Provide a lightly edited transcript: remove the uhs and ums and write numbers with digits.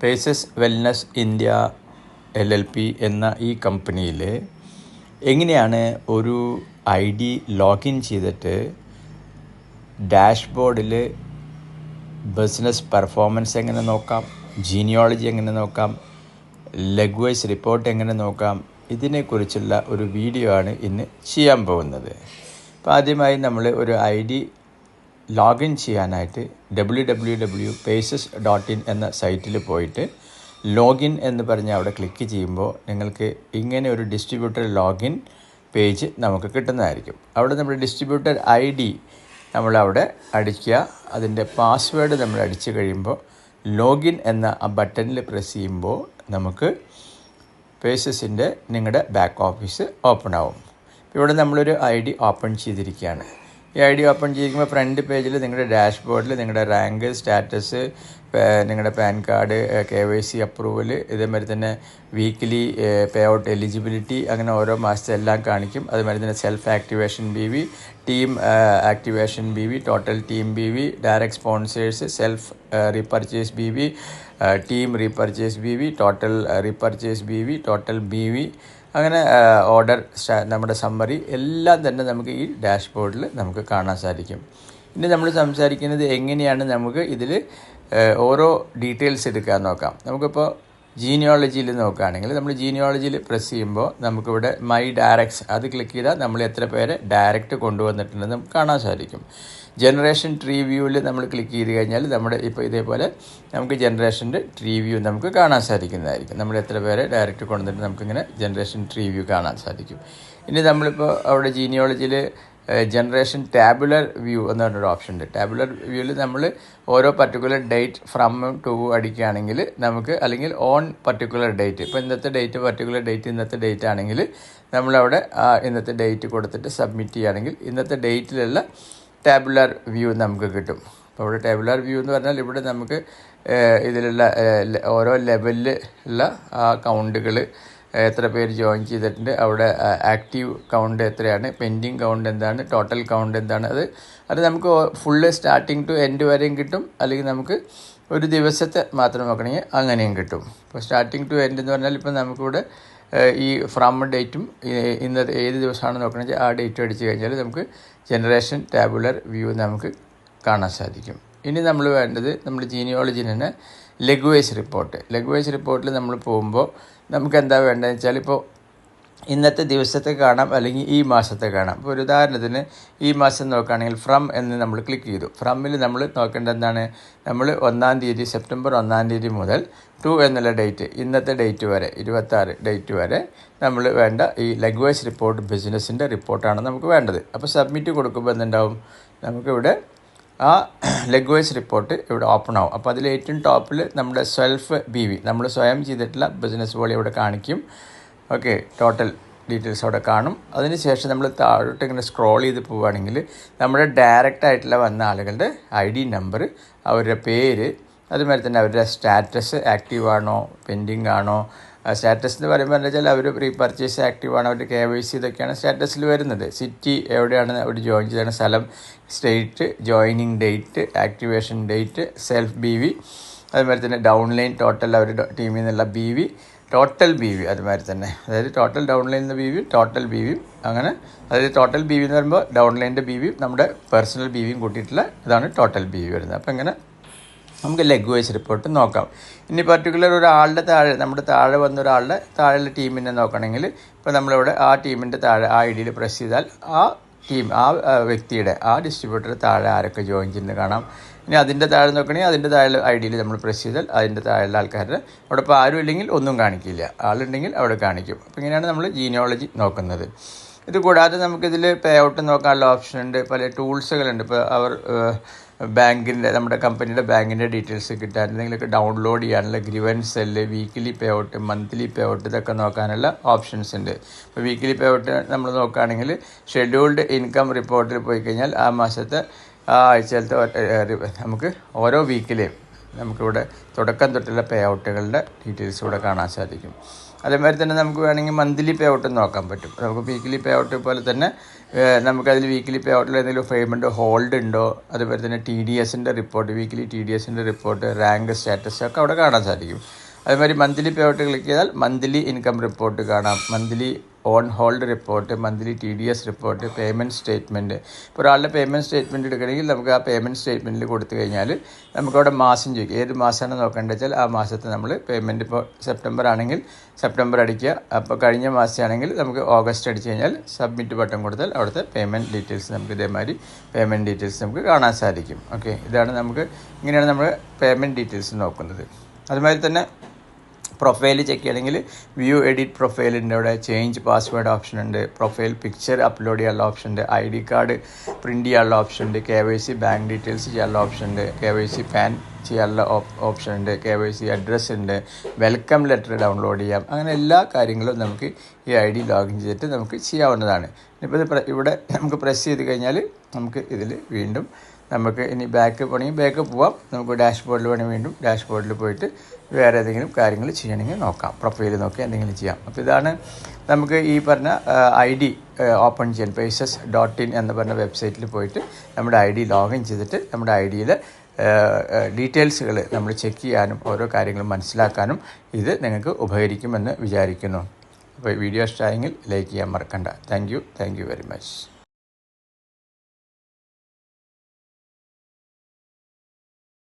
Paces wellness India LLP എന്ന ഈ കമ്പനിയിൽ എങ്ങനെയാണ് ഒരു ID ലോഗിൻ ചെയ്തിട്ട് ഡാഷ്ബോർഡിൽ ബിസിനസ് പെർഫോമൻസ് എങ്ങനെ നോക്കാം, ജീനിയോളജി എങ്ങനെ നോക്കാം, ലെഗ് വൈസ് റിപ്പോർട്ട് എങ്ങനെ നോക്കാം, ഇതിനെക്കുറിച്ചുള്ള ഒരു വീഡിയോ ആണ് ഇന്ന് ചെയ്യാൻ പോകുന്നത്. അപ്പോൾ ആദ്യമായി നമ്മൾ ഒരു ID ലോഗിൻ ചെയ്യാനായിട്ട് www.paces.in എന്ന സൈറ്റിൽ പോയിട്ട് ലോഗിൻ എന്ന് പറഞ്ഞ് അവിടെ ക്ലിക്ക് ചെയ്യുമ്പോൾ നിങ്ങൾക്ക് ഇങ്ങനെ ഒരു ഡിസ്ട്രിബ്യൂട്ടർ ലോഗിൻ പേജ് നമുക്ക് കിട്ടുന്നതായിരിക്കും. അവിടെ നമ്മുടെ ഡിസ്ട്രിബ്യൂട്ടർ ID നമ്മളവിടെ അടിക്കുക. അതിൻ്റെ പാസ്വേഡ് നമ്മൾ അടിച്ചു കഴിയുമ്പോൾ ലോഗിൻ എന്ന ആ ബട്ടണിൽ പ്രസ് ചെയ്യുമ്പോൾ നമുക്ക് പേസസിൻ്റെ നിങ്ങളുടെ ബാക്ക് ഓഫീസ് ഓപ്പൺ ആവും. ഇവിടെ നമ്മളൊരു ID ഓപ്പൺ ചെയ്തിരിക്കുകയാണ്. ഈ ID ഓപ്പൺ ചെയ്തിരിക്കുമ്പോൾ ഫ്രണ്ട് പേജിൽ നിങ്ങളുടെ ഡാഷ്ബോർഡിൽ നിങ്ങളുടെ റാങ്ക്, സ്റ്റാറ്റസ്, നിങ്ങളുടെ പാൻ കാർഡ്, KYC അപ്രൂവൽ, ഇതേമാതിരി തന്നെ വീക്ക്ലി പേ ഔട്ട് എലിജിബിലിറ്റി, അങ്ങനെ ഓരോ മാസത്തെ എല്ലാം കാണിക്കും. അതുമാതിരി തന്നെ self activation BV, team activation BV, total team BV, direct sponsors, self repurchase BV, team repurchase BV, total repurchase BV, total BV, അങ്ങനെ ഓർഡർ, നമ്മുടെ സമ്മറി എല്ലാം തന്നെ നമുക്ക് ഈ ഡാഷ്ബോർഡിൽ നമുക്ക് കാണാൻ സാധിക്കും. ഇനി നമ്മൾ സംസാരിക്കുന്നത് എങ്ങനെയാണ് നമുക്ക് ഇതിൽ ഓരോ ഡീറ്റെയിൽസ് എടുക്കാൻ നോക്കാം. നമുക്കിപ്പോൾ ജീനിയോളജിയിൽ നോക്കുകയാണെങ്കിൽ നമ്മൾ ജീനിയോളജിയിൽ പ്രസ് ചെയ്യുമ്പോൾ നമുക്കിവിടെ മൈ ഡയറക്ട്സ് അത് ക്ലിക്ക് ചെയ്താൽ നമ്മൾ എത്ര പേരെ ഡയറക്റ്റ് കൊണ്ടുവന്നിട്ടുണ്ടെന്ന് നമുക്ക് കാണാൻ സാധിക്കും. ജനറേഷൻ ട്രീ വ്യൂവിൽ നമ്മൾ ക്ലിക്ക് ചെയ്ത് കഴിഞ്ഞാൽ നമ്മുടെ ഇപ്പോൾ ഇതേപോലെ നമുക്ക് ജനറേഷൻ്റെ ട്രീ വ്യൂ നമുക്ക് കാണാൻ സാധിക്കുന്നതായിരിക്കും. നമ്മൾ എത്ര പേരെ ഡയറക്റ്റ് കൊണ്ടുവന്നിട്ട് നമുക്കിങ്ങനെ ജനറേഷൻ ട്രീ വ്യൂ കാണാൻ സാധിക്കും. ഇനി നമ്മളിപ്പോൾ അവിടെ ജീനിയോളജിയിൽ ജനറേഷൻ ടാബുലർ വ്യൂ എന്ന് പറഞ്ഞൊരു ഓപ്ഷൻ ഉണ്ട്. ടാബുലർ വ്യൂവിൽ നമ്മൾ ഓരോ പർട്ടിക്കുലർ ഡേറ്റ് ഫ്രം ടു അടിക്കുകയാണെങ്കിൽ നമുക്ക്, അല്ലെങ്കിൽ ഓൺ പർട്ടിക്കുലർ ഡേറ്റ്, ഇപ്പോൾ ഇന്നത്തെ ഡേറ്റ് പർട്ടിക്കുലർ ഡേറ്റ് ഇന്നത്തെ ഡേറ്റ് ആണെങ്കിൽ നമ്മളവിടെ ആ ഇന്നത്തെ ഡേറ്റ് കൊടുത്തിട്ട് സബ്മിറ്റ് ചെയ്യുകയാണെങ്കിൽ ഇന്നത്തെ ഡേറ്റിലുള്ള ടാബുലർ വ്യൂ നമുക്ക് കിട്ടും. അപ്പോൾ ഇവിടെ ടാബുലർ വ്യൂ എന്ന് പറഞ്ഞാൽ ഇവിടെ നമുക്ക് ഇതിലുള്ള ഓരോ ലെവലിൽ ഉള്ള ആ കൗണ്ടുകൾ, എത്ര പേര് ജോയിൻ ചെയ്തിട്ടുണ്ട്, അവിടെ ആക്റ്റീവ് കൗണ്ട് എത്രയാണ്, പെൻഡിങ് കൗണ്ട് എന്താണ്, ടോട്ടൽ കൗണ്ട് എന്താണ്, അത് നമുക്ക് ഫുള്ള് സ്റ്റാർട്ടിങ് ടു എൻഡ് വരെയും കിട്ടും. അല്ലെങ്കിൽ നമുക്ക് ഒരു ദിവസത്തെ മാത്രം നോക്കണമെങ്കിൽ അങ്ങനെയും കിട്ടും. ഇപ്പോൾ സ്റ്റാർട്ടിങ് ടു എൻഡ് എന്ന് പറഞ്ഞാൽ ഇപ്പോൾ നമുക്കിവിടെ ഈ ഫ്രം ഡേറ്റും ഇന്നത്തെ ഏത് ദിവസമാണ് നോക്കണമെങ്കിൽ ആ ഡേറ്റ് അടിച്ചു കഴിഞ്ഞാൽ നമുക്ക് ജനറേഷൻ ടാബുലർ വ്യൂ നമുക്ക് കാണാൻ സാധിക്കും. ഇനി നമ്മൾ വേണ്ടത് നമ്മൾ ജീനിയോളജിയിൽ തന്നെ leg wise report. Leg wise റിപ്പോർട്ടിൽ നമ്മൾ പോകുമ്പോൾ നമുക്ക് എന്താ വേണ്ടതെന്ന് വെച്ചാൽ ഇപ്പോൾ ഇന്നത്തെ ദിവസത്തെ കാണാം, അല്ലെങ്കിൽ ഈ മാസത്തെ കാണാം. ഇപ്പോൾ ഒരു ഉദാഹരണത്തിന് ഈ മാസം നോക്കുകയാണെങ്കിൽ ഫ്രം എന്ന് നമ്മൾ ക്ലിക്ക് ചെയ്തു. ഫ്രമിൽ നമ്മൾ നോക്കേണ്ടത് എന്താണ്, നമ്മൾ 1-ാം തീയതി സെപ്റ്റംബർ 1-ാം തീയതി മുതൽ ടു എന്നുള്ള ഡേറ്റ്, ഇന്നത്തെ ഡേറ്റ് വരെ 26 ഡേറ്റ് വരെ നമ്മൾ വേണ്ട ഈ ലെഗ് വൈസ് റിപ്പോർട്ട് ബിസിനസ്സിൻ്റെ റിപ്പോർട്ടാണ് നമുക്ക് വേണ്ടത്. അപ്പോൾ സബ്മിറ്റ് കൊടുക്കുമ്പോൾ എന്തുണ്ടാവും, നമുക്കിവിടെ ആ ലെഗ് വൈസ് റിപ്പോർട്ട് ഇവിടെ ഓപ്പൺ ആവും. അപ്പോൾ അതിൽ ഏറ്റവും ടോപ്പിൽ നമ്മുടെ സെൽഫ് BV, നമ്മൾ സ്വയം ചെയ്തിട്ടുള്ള ബിസിനസ് പോലെ ഇവിടെ കാണിക്കും. ഓക്കെ, ടോട്ടൽ ഡീറ്റെയിൽസ് അവിടെ കാണും. അതിനുശേഷം നമ്മൾ താഴോട്ട് ഇങ്ങനെ സ്ക്രോൾ ചെയ്ത് പോവുകയാണെങ്കിൽ നമ്മുടെ ഡയറക്റ്റ് ആയിട്ടുള്ള വന്ന ആളുകളുടെ ID നമ്പർ, അവരുടെ പേര്, അതുമാതിരി തന്നെ അവരുടെ സ്റ്റാറ്റസ് ആക്റ്റീവ് ആണോ പെൻഡിങ് ആണോ. സ്റ്റാറ്റസ് എന്ന് പറയുമ്പോൾ എന്താ വെച്ചാൽ അവർ റീപർച്ചേസ് ആക്റ്റീവ് ആണ്, അവരുടെ KYC ഇതൊക്കെയാണ് സ്റ്റാറ്റസിൽ വരുന്നത്. സിറ്റി എവിടെയാണ് അവർ ജോയിൻ ചെയ്ത സ്ഥലം, state, joining date, activation date, self BV, അതുമാതിരി തന്നെ ഡൗൺലൈൻ ടോട്ടൽ അവരുടെ ടീമിൽ നിന്നുള്ള BV, ടോട്ടൽ BV, അതുമാതിരി തന്നെ അതായത് total downline BV, total BV, അങ്ങനെ അതായത് ടോട്ടൽ BV എന്ന് പറയുമ്പോൾ ഡൗൺലൈൻ്റെ BV നമ്മുടെ പേഴ്സണൽ BVയും കൂട്ടിയിട്ടുള്ള ഇതാണ് ടോട്ടൽ BV വരുന്നത്. അപ്പോൾ ഇങ്ങനെ നമുക്ക് ലെഗ് വൈസ് റിപ്പോർട്ട് നോക്കാം. ഇനി പർട്ടിക്കുലർ ഒരാളുടെ താഴെ, നമ്മുടെ താഴെ വന്ന ഒരാളുടെ താഴെയുള്ള ടീമിനെ നോക്കണമെങ്കിൽ ഇപ്പോൾ നമ്മളിവിടെ ആ ടീമിൻ്റെ താഴെ ആ IDയിൽ പ്രസ് ചെയ്താൽ ആ ടീം, ആ വ്യക്തിയുടെ, ആ ഡിസ്ട്രിബ്യൂട്ടർ താഴെ ആരൊക്കെ ജോയിൻ ചെയ്യുന്നത് കാണാം. ഇനി അതിൻ്റെ താഴെ നോക്കണമെങ്കിൽ അതിൻ്റെ താഴെ IDയിൽ നമ്മൾ പ്രസ് ചെയ്താൽ അതിൻ്റെ താഴെയുള്ള ആൾക്കാരുടെ അവിടെ ഇപ്പോൾ ആരും ഇല്ലെങ്കിൽ ഒന്നും കാണിക്കില്ല, ആളുണ്ടെങ്കിൽ അവിടെ കാണിക്കും. അപ്പോൾ ഇങ്ങനെയാണ് നമ്മൾ ജീനിയോളജി നോക്കുന്നത്. ഇത് കൂടാതെ നമുക്കിതിൽ പേ ഔട്ട് നോക്കാനുള്ള ഓപ്ഷൻ ഉണ്ട്, പല ടൂൾസുകളുണ്ട്. ഇപ്പോൾ അവർ ബാങ്കിൻ്റെ, നമ്മുടെ കമ്പനിയുടെ ബാങ്കിൻ്റെ ഡീറ്റെയിൽസ് കിട്ടാൻ, എന്തെങ്കിലുമൊക്കെ ഡൗൺലോഡ് ചെയ്യാനുള്ള grievance cell, weekly pay out, monthly pay out, ഇതൊക്കെ നോക്കാനുള്ള ഓപ്ഷൻസ് ഉണ്ട്. ഇപ്പോൾ വീക്കിലി പേ ഔട്ട് നമ്മൾ നോക്കുകയാണെങ്കിൽ ഷെഡ്യൂൾഡ് ഇൻകം റിപ്പോർട്ടിൽ പോയി കഴിഞ്ഞാൽ ആ മാസത്തെ ആ ആഴ്ചയിലത്തെ നമുക്ക് ഓരോ വീക്കിലെയും നമുക്കിവിടെ തുടക്കം തൊട്ടുള്ള പേ ഔട്ടുകളുടെ ഡീറ്റെയിൽസ് ഇവിടെ കാണാൻ സാധിക്കും. അതേമാതിരി തന്നെ നമുക്ക് വേണമെങ്കിൽ മന്ത്ലി പേ ഔട്ട് നോക്കാൻ പറ്റും. നമുക്ക് വീക്കിലി പേ ഔട്ട് പോലെ തന്നെ നമുക്കതിൽ വീക്കിലി പേ ഔട്ടിൽ എന്തെങ്കിലും പേയ്മെൻറ്റ് ഹോൾഡ് ഉണ്ടോ, അതുപോലെ തന്നെ TDSൻ്റെ റിപ്പോർട്ട്, വീക്കിലി TDSൻ്റെ റിപ്പോർട്ട്, റാങ്ക് സ്റ്റാറ്റസ് ഒക്കെ അവിടെ കാണാൻ സാധിക്കും. അതുമാതിരി മന്ത്ലി പേ ഔട്ട് ക്ലിക്ക് ചെയ്താൽ മന്ത്ലി ഇൻകം റിപ്പോർട്ട് കാണാം, monthly on hold report, monthly TDS report, payment statement. ഇപ്പോൾ ഒരാളുടെ പേയ്മെൻറ്റ് സ്റ്റേറ്റ്മെൻറ്റ് എടുക്കണമെങ്കിൽ നമുക്ക് ആ പേയ്മെൻറ്റ് സ്റ്റേറ്റ്മെൻറ്റിൽ കൊടുത്തു കഴിഞ്ഞാൽ നമുക്കവിടെ മാസം ചോദിക്കും, ഏത് മാസമാണ് നോക്കേണ്ടത് വെച്ചാൽ ആ മാസത്തെ നമ്മൾ പേയ്മെൻറ്റ്, ഇപ്പോൾ സെപ്റ്റംബർ ആണെങ്കിൽ സെപ്റ്റംബർ അടിക്കുക, അപ്പോൾ കഴിഞ്ഞ മാസമാണെങ്കിൽ നമുക്ക് ഓഗസ്റ്റ് അടിച്ച് കഴിഞ്ഞാൽ സബ്മിറ്റ് ബട്ടൺ കൊടുത്താൽ അവിടുത്തെ പേയ്മെൻറ്റ് ഡീറ്റെയിൽസ് നമുക്ക് ഇതേമാതിരി പേയ്മെൻറ്റ് ഡീറ്റെയിൽസ് നമുക്ക് കാണാൻ സാധിക്കും. ഓക്കെ, ഇതാണ് ഇങ്ങനെയാണ് നമ്മൾ പേയ്മെൻറ്റ് ഡീറ്റെയിൽസ് നോക്കുന്നത്. അതുമാതിരി തന്നെ പ്രൊഫൈൽ ചെക്ക് ചെയ്യണമെങ്കിൽ വ്യൂ എഡിറ്റ് പ്രൊഫൈലിൻ്റെ അവിടെ ചേഞ്ച് പാസ്വേഡ് ഓപ്ഷൻ ഉണ്ട്, പ്രൊഫൈൽ പിക്ചർ അപ്ലോഡ് ചെയ്യാനുള്ള ഓപ്ഷൻ ഉണ്ട്, ID കാർഡ് പ്രിൻ്റ് ചെയ്യാനുള്ള ഓപ്ഷൻ ഉണ്ട്, KYC ബാങ്ക് ഡീറ്റെയിൽസ് ചെയ്യാനുള്ള ഓപ്ഷൻ ഉണ്ട്, KYC പാൻ ചെയ്യാനുള്ള ഓപ്ഷൻ ഉണ്ട്, KYC അഡ്രസ്സ് ഉണ്ട്, വെൽക്കം ലെറ്റർ ഡൗൺലോഡ് ചെയ്യാം. അങ്ങനെ എല്ലാ കാര്യങ്ങളും നമുക്ക് ഈ ID ലോഗിൻ ചെയ്തിട്ട് നമുക്ക് ചെയ്യാവുന്നതാണ്. ഇപ്പോൾ ഇവിടെ നമുക്ക് പ്രസ് ചെയ്ത് കഴിഞ്ഞാൽ നമുക്ക് ഇതിൽ വീണ്ടും നമുക്ക് ഇനി ബാക്ക് വേണമെങ്കിൽ ബാക്ക് പോവാം, നമുക്ക് ഡാഷ്ബോർഡിൽ വേണമെങ്കിൽ വീണ്ടും ഡാഷ്ബോർഡിൽ പോയിട്ട് വേറെ ഏതെങ്കിലും കാര്യങ്ങൾ ചെയ്യണമെങ്കിൽ നോക്കാം, പ്രൊഫൈൽ നോക്കി എന്തെങ്കിലും ചെയ്യാം. അപ്പോൾ ഇതാണ് നമുക്ക് ഈ പറഞ്ഞ ID ഓപ്പൺ ചെയ്യാൻ paysas.in എന്ന് പറഞ്ഞ വെബ്സൈറ്റിൽ പോയിട്ട് നമ്മുടെ ID ലോഗിൻ ചെയ്തിട്ട് നമ്മുടെ IDയിൽ ഡീറ്റെയിൽസുകൾ നമ്മൾ ചെക്ക് ചെയ്യാനും ഓരോ കാര്യങ്ങളും മനസ്സിലാക്കാനും ഇത് നിങ്ങൾക്ക് ഉപകരിക്കുമെന്ന് വിചാരിക്കുന്നു. അപ്പോൾ വീഡിയോ ഇഷ്ടമായെങ്കിൽ ലൈക്ക് ചെയ്യാൻ മറക്കണ്ട. Thank you very much.